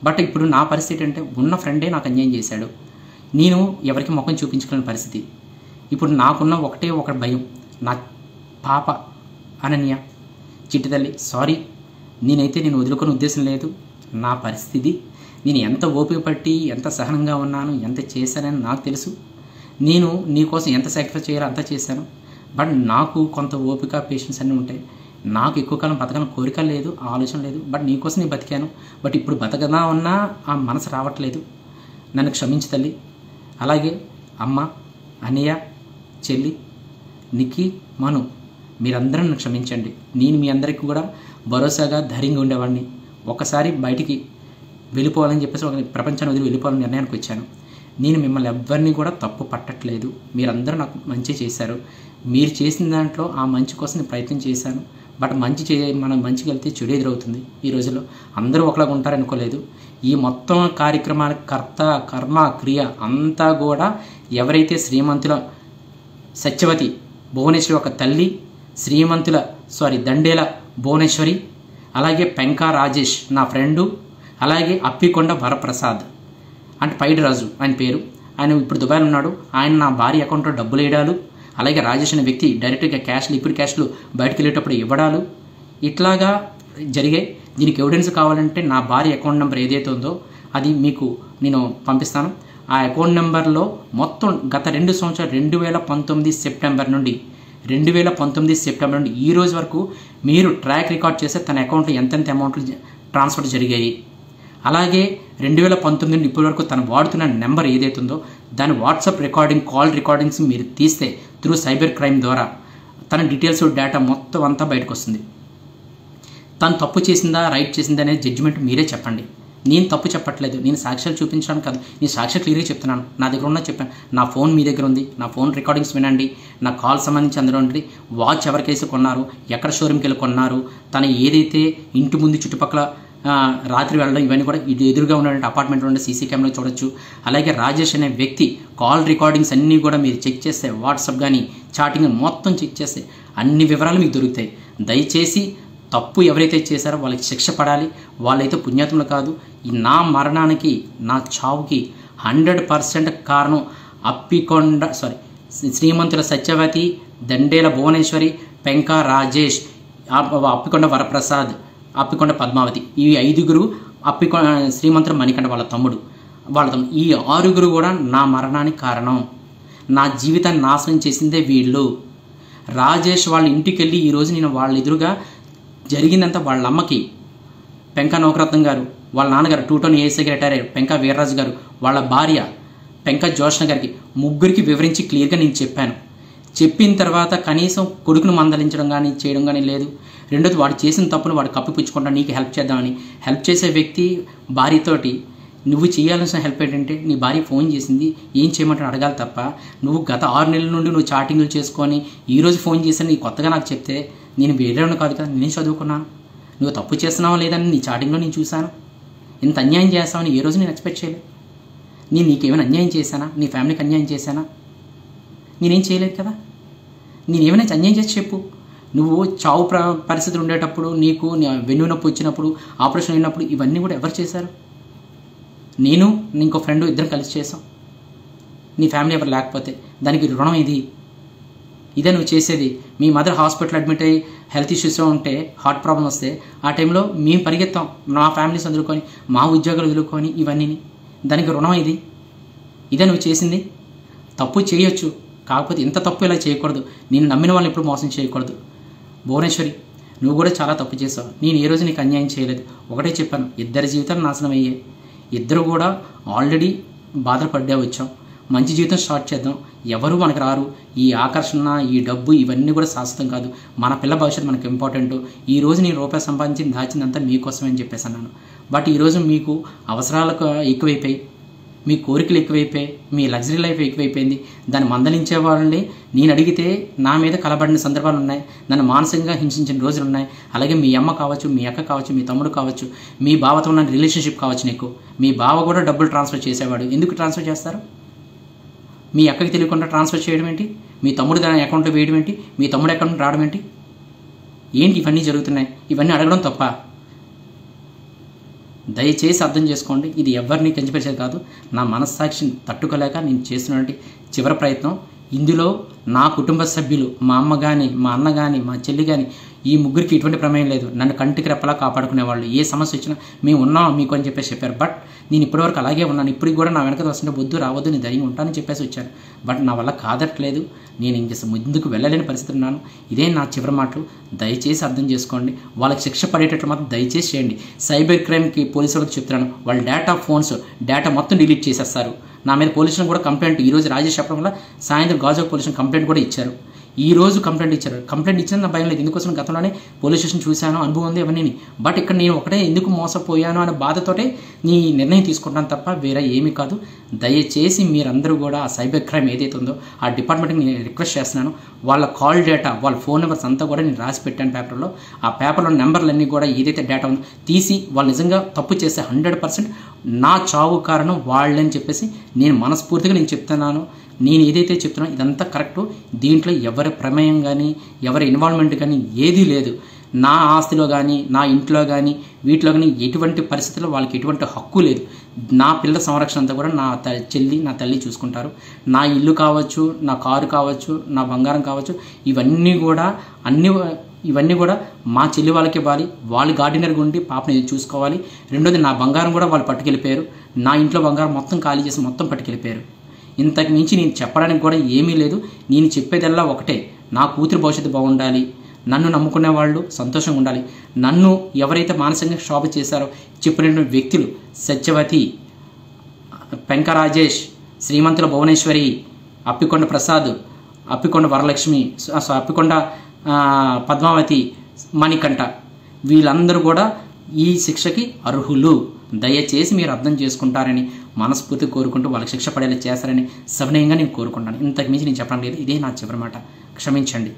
But ఇప్పుడు నా పరిస్థితి అంటే ఉన్న ఫ్రెండే నాకు అన్యాయం చేశాడు. నేను ఎవరికి ముఖం చూపించుకోలేని పరిస్థితి. ఇప్పుడు నాకున్న ఒకటే ఒక భయం, నా పాప అనన్య చిట్టి తల్లి సారీ, నేనైతే నేను వదులుకునే ఉద్దేశం లేదు. నా పరిస్థితి, నేను ఎంత ఓపిక పట్టి ఎంత సహనంగా ఉన్నాను, ఎంత చేశానని నాకు తెలుసు. నేను నీకోసం ఎంత సాక్రిఫైస్ చేయాలో అంత చేశాను. బట్ నాకు కొంత ఓపిక పేషెన్స్ అన్నీ ఉంటాయి. నాకు ఎక్కువ కాలం బతకాలని కోరిక లేదు, ఆలోచన లేదు. బట్ నీకోసం నేను బతికాను. బట్ ఇప్పుడు బతకదా ఉన్నా ఆ మనసు రావట్లేదు. నన్ను క్షమించు తల్లి. అలాగే అమ్మ, అన్నయ్య, చెల్లి, నిక్కి, మను, మీరందరూ నన్ను క్షమించండి. నేను మీ అందరికీ కూడా భరోసాగా ధైర్యంగా ఉండేవాడిని. ఒకసారి బయటికి వెళ్ళిపోవాలని చెప్పేసి ఒక ప్రపంచాన్ని వదిలి వెళ్ళిపోవాలని నిర్ణయానికి వచ్చాను. నేను మిమ్మల్ని ఎవ్వరిని కూడా తప్పు పట్టట్లేదు. మీరందరూ నాకు మంచి చేశారు. మీరు చేసిన దాంట్లో ఆ మంచి కోసం నేను ప్రయత్నం చేశాను. బట్ మనం మంచిగా వెళ్తే చెడు ఎదురవుతుంది. ఈ రోజుల్లో అందరూ ఒకలాగా ఉంటారనుకోలేదు. ఈ మొత్తం కార్యక్రమానికి కర్త, కర్మ, క్రియ అంతా కూడా ఎవరైతే శ్రీమంతుల సత్యవతి భువనేశ్వరి ఒక తల్లి, దండేల భువనేశ్వరి, అలాగే పెంకా రాజేష్ నా ఫ్రెండు, అలాగే అప్పికొండ వరప్రసాద్ అంటే పైడి రాజు ఆయన పేరు. ఆయన ఇప్పుడు దుబాయ్లో ఉన్నాడు. ఆయన నా భార్య అకౌంట్లో డబ్బులు వేయడాలు, అలాగే రాజేష్ అనే వ్యక్తి డైరెక్ట్గా లిక్విడ్ క్యాష్లు బయటకు వెళ్ళేటప్పుడు ఇవ్వడాలు ఇట్లాగా జరిగాయి. దీనికి ఎవిడెన్స్ కావాలంటే నా భార్య అకౌంట్ నెంబర్ ఏదైతే ఉందో అది మీకు నేను పంపిస్తాను. ఆ అకౌంట్ నెంబర్లో మొత్తం గత 2 సంవత్సరాలు 2019 సెప్టెంబర్ నుండి ఈ రోజు వరకు మీరు ట్రాక్ రికార్డ్ చేస్తే తన అకౌంట్లో ఎంతెంత అమౌంట్లు ట్రాన్స్ఫర్ జరిగాయి. అలాగే 2019 నుండి ఇప్పటి వరకు తను వాడుతున్న నెంబర్ ఏదైతే ఉందో దాని వాట్సాప్ కాల్ రికార్డింగ్స్ మీరు తీస్తే త్రూ సైబర్ క్రైమ్ ద్వారా తన డీటెయిల్స్ డేటా మొత్తం అంతా బయటకు వస్తుంది. తను తప్పు చేసిందా రైట్ చేసిందా అనేది జడ్జిమెంట్ మీరే చెప్పండి. నేను తప్పు చెప్పట్లేదు, నేను సాక్ష్యాలు చూపించడానికి కాదు, నేను సాక్ష్యాలు క్లియర్గా చెప్తున్నాను. నా దగ్గర ఉన్న చెప్పాను. నా ఫోన్ మీ దగ్గర ఉంది, నా ఫోన్ రికార్డింగ్స్ వినండి. నా కాల్ సంబంధించి అందులో ఉంటుంది. వాచ్ ఎవరికైతే కొన్నారు, ఎక్కడ షోరూమ్కి వెళ్ళి కొన్నారు, తను ఏదైతే ఇంటి ముందు చుట్టుపక్కల రాత్రి వెళ్ళడం, ఇవన్నీ కూడా ఇది ఎదురుగా ఉన్నటువంటి అపార్ట్మెంట్లో ఉండే సీసీ కెమెరా చూడొచ్చు. అలాగే రాజేష్ అనే వ్యక్తి కాల్ రికార్డింగ్స్ అన్నీ కూడా మీరు చెక్ చేస్తే, వాట్సాప్ కానీ చాటింగ్ మొత్తం చెక్ చేస్తే అన్ని వివరాలు మీకు దొరుకుతాయి. దయచేసి తప్పు ఎవరైతే చేశారో వాళ్ళకి శిక్ష పడాలి. వాళ్ళైతే పుణ్యాత్ములు కాదు. నా మరణానికి, నా చావుకి 100% కారణం శ్రీమంతుల సత్యవతి, దండేల భువనేశ్వరి, పెంకా రాజేష్, అప్పికొండ వరప్రసాద్, అప్పికొండ పద్మావతి. ఈ 5 శ్రీమంతుల మణికంఠ వాళ్ళ తమ్ముడు. ఈ 6 కూడా నా మరణానికి కారణం. నా జీవితాన్ని నాశనం చేసిందే వీళ్ళు. రాజేష్ వాళ్ళ ఇంటికి వెళ్ళి ఈరోజు నేను వాళ్ళ ఎదురుగా జరిగిందంతా వాళ్ళ అమ్మకి, పెంకా నౌకరత్నం గారు, వాళ్ళ నాన్నగారు 2 టౌన్ ఏఎస్ఐకి రిటైర్ అయ్యారు పెంకా వీర్రాజు గారు, వాళ్ళ భార్య పెంకా జోష్ణ గారికి, ముగ్గురికి వివరించి క్లియర్గా నేను చెప్పాను. చెప్పిన తర్వాత కనీసం కొడుకును మందలించడం కానీ చేయడం కానీ లేదు. రెండోది వాడు చేసిన తప్పును వాడు కప్పిపుచ్చుకుంటా నీకు హెల్ప్ చేద్దామని హెల్ప్ చేసే వ్యక్తి భార్యతోటి నువ్వు చేయాల్సిన హెల్ప్ ఏంటంటే నీ భార్య ఫోన్ చేసింది ఏం చేయమంటావు అడగాలి తప్ప నువ్వు గత 6 నెలల నుండి నువ్వు చాటింగ్లు చేసుకొని ఈరోజు ఫోన్ చేశాను నీ కొత్తగా నాకు చెప్తే నేను వేరేవాడు కాదు కదా, నేను చదువుకున్నాను. నువ్వు తప్పు చేస్తున్నావా లేదని నీ చాటింగ్లో నేను చూశాను. ఇంత అన్యాయం చేస్తావని ఏ రోజు నేను ఎక్స్పెక్ట్ చేయలేదు. నీకేమైనా అన్యాయం చేశానా? నీ ఫ్యామిలీకి అన్యాయం చేశానా? నేనేం చేయలేదు కదా. నేనేమైనా అన్యాయం చేసి చెప్పు. నువ్వు చావు పరిస్థితులు ఉండేటప్పుడు, నీకు వెన్ను నొప్పి వచ్చినప్పుడు, ఆపరేషన్ అయినప్పుడు ఇవన్నీ కూడా ఎవరు చేశారు? నేను ఇంకో ఫ్రెండ్ ఇద్దరం కలిసి చేసాం. నీ ఫ్యామిలీ ఎవరు లేకపోతే దానికి రుణం ఇదే నువ్వు చేసేది. మీ మదర్ హాస్పిటల్ అడ్మిట్ అయ్యి హెల్త్ ఇష్యూస్లో ఉంటే, హార్ట్ ప్రాబ్లం వస్తే ఆ టైంలో మేము పరిగెత్తాం, మా ఫ్యామిలీస్ వదులుకొని, మా ఉద్యోగాలు వదులుకొని, ఇవన్నీ దానికి రుణం ఇదే నువ్వు చేసింది. తప్పు చేయొచ్చు, కాకపోతే ఇంత తప్పు ఇలా చేయకూడదు. నేను నమ్మిన వాళ్ళని ఎప్పుడు మోసం చేయకూడదు. భువనేశ్వరి నువ్వు కూడా చాలా తప్పు చేసావు. నేను ఏ రోజు నీకు అన్యాయం చేయలేదు. ఒకటే చెప్పాను, 2 జీవితాలు నాశనం అయ్యాయి. 2 కూడా ఆల్రెడీ బాధలు పడ్డే వచ్చాం. మంచి జీవితం స్టార్ట్ చేద్దాం. ఎవరు మనకు రారు. ఈ ఆకర్షణ, ఈ డబ్బు ఇవన్నీ కూడా శాశ్వతం కాదు. మన పిల్ల భవిష్యత్తు మనకు ఇంపార్టెంట్. ఈరోజు నేను రూపాయి సంపాదించి దాచిందంతా మీకోసమే అని చెప్పేసి అన్నాను. బట్ ఈరోజు మీకు అవసరాలకు ఎక్కువైపోయి, మీ కోరికలు ఎక్కువైపోయి, మీ లగ్జరీ లైఫ్ ఎక్కువైపోయింది. దాన్ని మందలించే వాళ్ళని నేను అడిగితే నా మీద కలబడిన సందర్భాలు ఉన్నాయి. నన్ను మానసికంగా హింసించిన రోజులు ఉన్నాయి. అలాగే మీ అమ్మ కావచ్చు, మీ అక్క కావచ్చు, మీ తమ్ముడు కావచ్చు, మీ బావతో ఉన్న రిలేషన్షిప్ కావచ్చు. నీకు మీ బావ కూడా డబ్బులు ట్రాన్స్ఫర్ చేసేవాడు. ఎందుకు ట్రాన్స్ఫర్ చేస్తారు? మీ అక్కకి తెలియకుండా ట్రాన్స్ఫర్ చేయడం ఏంటి? మీ తమ్ముడు దాని అకౌంట్లో వేయడం ఏంటి? మీ తమ్ముడు అకౌంట్ రావడం ఏంటి? ఇవన్నీ జరుగుతున్నాయి. ఇవన్నీ అడగడం తప్ప? దయచేసి అర్థం చేసుకోండి. ఇది ఎవరిని కించపరిచేది కాదు, నా మనస్సాక్షిని తట్టుకోలేక నేను చేసినటువంటి చివరి ప్రయత్నం. ఇందులో నా కుటుంబ సభ్యులు, మా అమ్మ కానీ, మా అన్న కానీ, మా చెల్లి కానీ, ఈ ముగ్గురికి ఎటువంటి ప్రమేయం లేదు. నన్ను కంటికి రెప్పలా కాపాడుకునేవాళ్ళు. ఏ సమస్య వచ్చినా మేము ఉన్నాం మీకు అని చెప్పారు. బట్ నేను ఇప్పటివరకు అలాగే ఉన్నాను. ఇప్పటికి కూడా నా వెనక వస్తుంటే వద్దు రావద్దు, నేను ధైర్యం ఉంటానని చెప్పేసి వచ్చాను. బట్ నా వల్ల కాదట్లేదు, నేను ఇంక ముందుకు వెళ్ళలేని పరిస్థితి ఉన్నాను. ఇదే నా చివరి మాటలు. దయచేసి అర్థం చేసుకోండి. వాళ్ళకి శిక్ష పడేటట్లు మాత్రం దయచేసి చేయండి. సైబర్ క్రైమ్కి పోలీసులకు చెప్తున్నాను, వాళ్ళ డేటా మొత్తం డిలీట్ చేసేస్తారు. నా మీద పోలీసులను కూడా కంప్లైంట్ ఈరోజు రాజేష్ చెప్పడం వల్ల సాయంత్రం గాజువాక పోలీసులు కంప్లైంట్ కూడా ఇచ్చారు. ఈ రోజు కంప్లైంట్ ఇచ్చారు. కంప్లైంట్ ఇచ్చిన నా భయం లేదు, ఎందుకోసం గతంలోనే పోలీస్ స్టేషన్ చూశాను, అనుభవం ఉంది అవన్నీ. బట్ ఇక్కడ నేను ఒకటే ఎందుకు మోసపోయాను అనే బాధతోటే నీ నిర్ణయం తీసుకుంటాను తప్ప వేరే ఏమీ కాదు. దయచేసి మీరందరూ కూడా ఆ సైబర్ క్రైమ్ ఏదైతే ఉందో ఆ డిపార్ట్మెంట్కి నేను రిక్వెస్ట్ చేస్తున్నాను. వాళ్ళ కాల్ డేటా, వాళ్ళ ఫోన్ నెంబర్స్ అంతా కూడా నేను రాసి పెట్టాను పేపర్లో. ఆ పేపర్లో నెంబర్లన్నీ కూడా ఏదైతే డేటా ఉందో తీసి వాళ్ళు నిజంగా తప్పు చేస్తే 100% నా చావు కారణం వాళ్ళని చెప్పేసి నేను మనస్ఫూర్తిగా నేను చెప్తున్నాను. నేను ఏదైతే చెప్తున్నానో ఇదంతా కరెక్టు. దీంట్లో ఎవరి ప్రమేయం కానీ, ఎవరి ఇన్వాల్వ్మెంట్ కానీ ఏదీ లేదు. నా ఆస్తిలో కానీ, నా ఇంట్లో కానీ, వీటిలో కానీ ఎటువంటి పరిస్థితుల్లో వాళ్ళకి ఎటువంటి హక్కు లేదు. నా పిల్లల సంరక్షణ అంతా కూడా నా చెల్లి, నా తల్లి చూసుకుంటారు. నా ఇల్లు కావచ్చు, నా కారు కావచ్చు, నా బంగారం కావచ్చు, ఇవన్నీ కూడా మా చెల్లి వాళ్ళకి ఇవ్వాలి. వాళ్ళు గార్డెనర్గా ఉండి పాపని చూసుకోవాలి. రెండోది నా బంగారం కూడా వాళ్ళు పట్టుకెళ్ళిపోయారు. నా ఇంట్లో బంగారం మొత్తం ఖాళీ చేసి మొత్తం పట్టుకెళ్ళిపోయారు. ఇంతకు మించి నేను చెప్పడానికి కూడా ఏమీ లేదు. నేను చెప్పేదల్లా ఒకటే, నా కూతురు భవిష్యత్తు బాగుండాలి, నన్ను నమ్ముకునే వాళ్ళు సంతోషంగా ఉండాలి. నన్ను ఎవరైతే మానసికంగా క్షోభ చేశారో చెప్పినటువంటి వ్యక్తులు సత్యవతి, పెంక రాజేష్, శ్రీమంతుల భువనేశ్వరి, అప్పికొండ ప్రసాద్, అప్పికొండ వరలక్ష్మి, అప్పికొండ పద్మావతి, మణికంఠ, వీళ్ళందరూ కూడా ఈ శిక్షకి అర్హులు. దయచేసి మీరు అర్థం చేసుకుంటారని మనస్ఫూర్తి కోరుకుంటూ వాళ్ళకి శిక్ష పడేలా చేస్తారని సవినయంగా నేను కోరుకుంటాను. ఇంతకు మించి నేను చెప్పడం లేదు. ఇదే నా చివరి మాట. క్షమించండి.